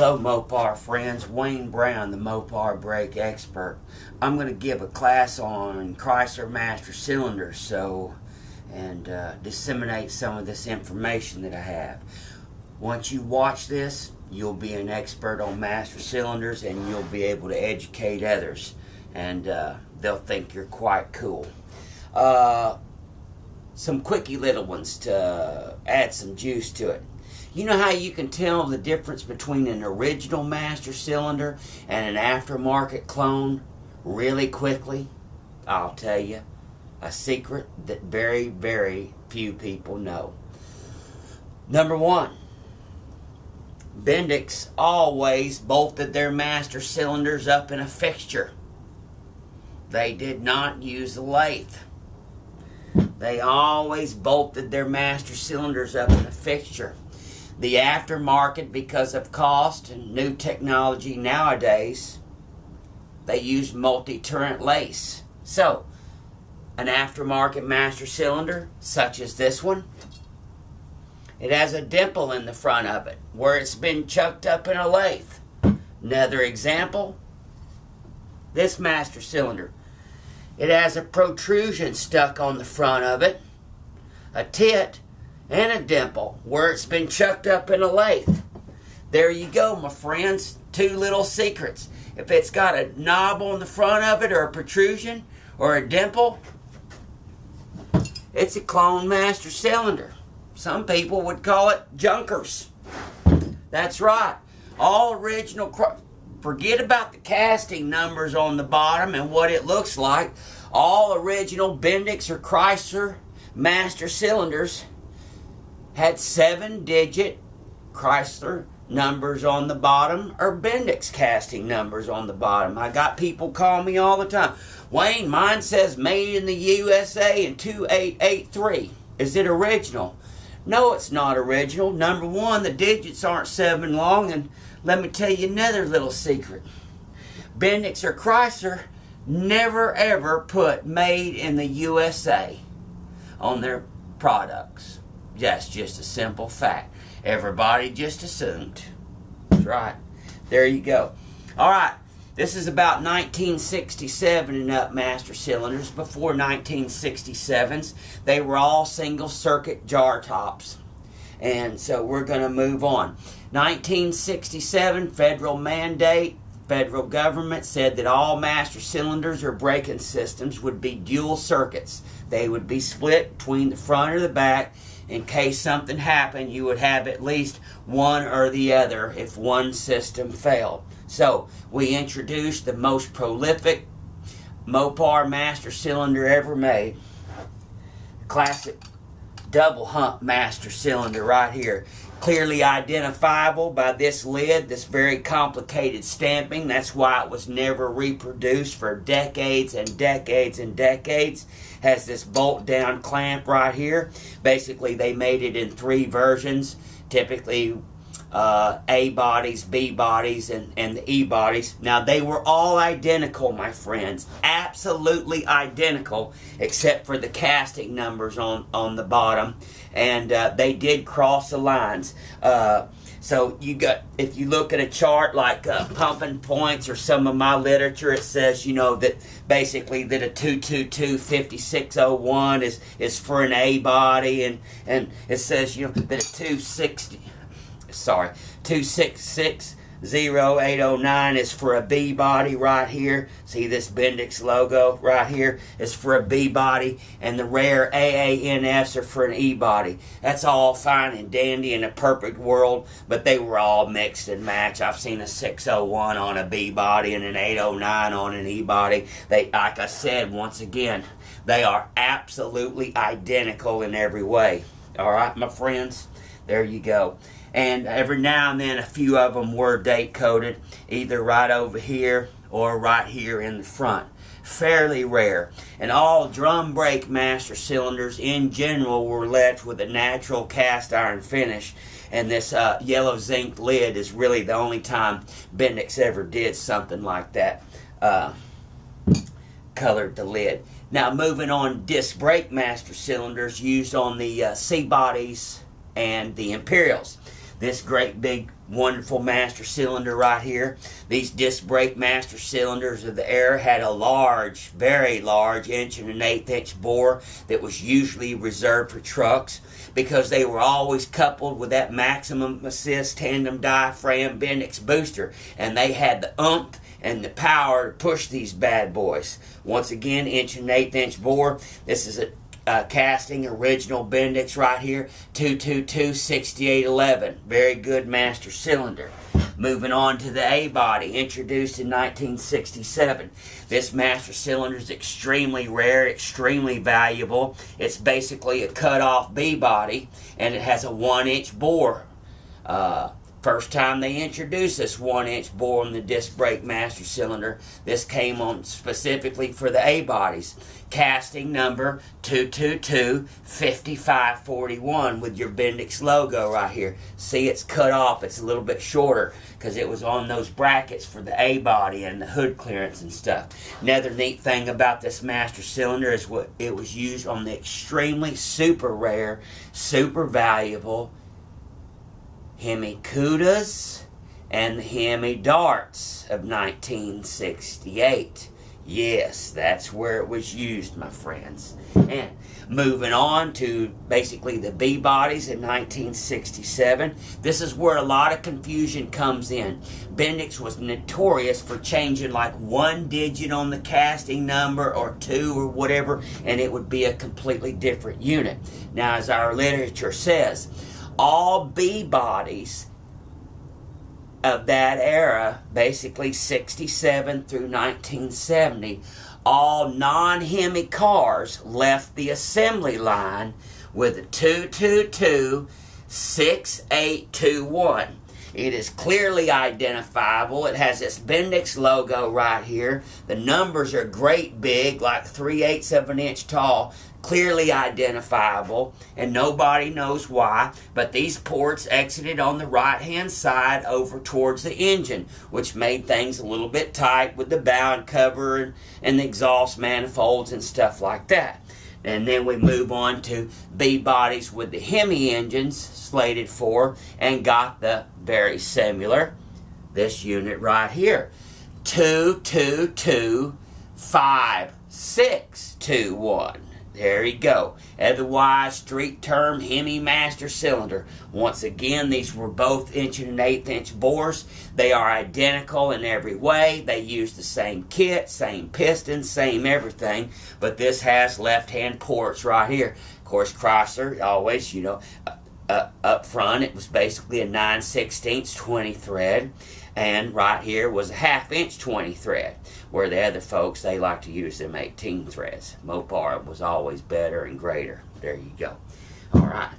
Hello Mopar friends, Wayne Brown, the Mopar brake expert. I'm going to give a class on Chrysler master cylinders and disseminate some of this information that I have. Once you watch this, you'll be an expert on master cylinders and you'll be able to educate others, and they'll think you're quite cool. Some quickie little ones to add some juice to it. You know how you can tell the difference between an original master cylinder and an aftermarket clone really quickly? I'll tell you a secret that very, very few people know. Number one, Bendix always bolted their master cylinders up in a fixture. They did not use a lathe. They always bolted their master cylinders up in a fixture. The aftermarket, because of cost and new technology nowadays, they use multi-turret lace. So, an aftermarket master cylinder, such as this one, it has a dimple in the front of it where it's been chucked up in a lathe. Another example, this master cylinder. It has a protrusion stuck on the front of it, a tit, and a dimple where it's been chucked up in a lathe. There you go, my friends. Two little secrets. If it's got a knob on the front of it or a protrusion or a dimple, it's a clone master cylinder. Some people would call it junkers. That's right. All original, forget about the casting numbers on the bottom and what it looks like. All original Bendix or Chrysler master cylinders had 7-digit Chrysler numbers on the bottom or Bendix casting numbers on the bottom. I got people call me all the time. Wayne, mine says made in the USA in 2883. Is it original? No, it's not original. Number one, the digits aren't 7 long, and let me tell you another little secret. Bendix or Chrysler never ever put made in the USA on their products. That's just a simple fact. Everybody just assumed. That's right. There you go. All right. This is about 1967 and up master cylinders. Before 1967s, they were all single circuit jar tops. And so we're going to move on. 1967, federal mandate. Federal government said that all master cylinders or braking systems would be dual circuits. They would be split between the front or the back. In case something happened, you would have at least one or the other if one system failed. So, we introduced the most prolific Mopar master cylinder ever made. Classic double hump master cylinder right here. Clearly identifiable by this lid, this very complicated stamping. That's why it was never reproduced for decades and decades and decades. Has this bolt down clamp right here. Basically, they made it in 3 versions. Typically, A bodies, B bodies, and the E bodies. Now, they were all identical, my friends. Absolutely identical, except for the casting numbers on the bottom. And they did cross the lines. So you got, if you look at a chart like pumping points or some of my literature, it says, you know, that basically that a 222-5601 is for an A body, and it says, you know, that a 266-0809 is for a B body right here. See this Bendix logo right here is for a B body, and the rare AANFs are for an E body. That's all fine and dandy in a perfect world, but they were all mixed and matched. I've seen a 601 on a B body and an 809 on an E body. They, like I said, once again, they are absolutely identical in every way. All right, my friends, there you go. And every now and then a few of them were date coded, either right over here or right here in the front. Fairly rare. And all drum brake master cylinders in general were left with a natural cast iron finish. And this yellow zinc lid is really the only time Bendix ever did something like that. Colored the lid. Now moving on, disc brake master cylinders used on the C bodies and the Imperials. This great big wonderful master cylinder right here. These disc brake master cylinders of the era had a large, very large 1.1/8" bore that was usually reserved for trucks because they were always coupled with that maximum assist tandem diaphragm Bendix booster, and they had the oomph and the power to push these bad boys. Once again, 1.1/8" bore. This is a casting original Bendix right here, 222-6811. Very good master cylinder. Moving on to the A body, introduced in 1967. This master cylinder is extremely rare, extremely valuable. It's basically a cut-off B body, and it has a 1-inch bore. First time they introduced this 1-inch bore on the disc brake master cylinder, this came on specifically for the A bodies. Casting number 222-5541 with your Bendix logo right here. See, it's cut off. It's a little bit shorter because it was on those brackets for the A body and the hood clearance and stuff. Another neat thing about this master cylinder is what it was used on the extremely super rare, super valuable Hemi Cudas and the Hemi Darts of 1968. Yes, that's where it was used, my friends. And moving on to basically the B bodies in 1967. This is where a lot of confusion comes in. Bendix was notorious for changing like one digit on the casting number or two or whatever, and it would be a completely different unit. Now, as our literature says, all B bodies of that era, basically 67 through 1970, all non-Hemi cars left the assembly line with a 222-6821. It is clearly identifiable. It has this Bendix logo right here. The numbers are great big, like 3/8 of an inch tall. Clearly identifiable, and nobody knows why, but these ports exited on the right hand side over towards the engine, which made things a little bit tight with the bound cover and the exhaust manifolds and stuff like that. And then we move on to B bodies with the Hemi engines slated for, and got the very similar, this unit right here, 222-5621. There you go. Otherwise, street term Hemi master cylinder. Once again, these were both 1.1/8" bores. They are identical in every way. They use the same kit, same pistons, same everything. But this has left-hand ports right here. Of course, Chrysler always, up front, it was basically a 9/16 20 thread. And right here was a 1/2" 20 thread, where the other folks, they like to use them 18 threads. Mopar was always better and greater. There you go. All right.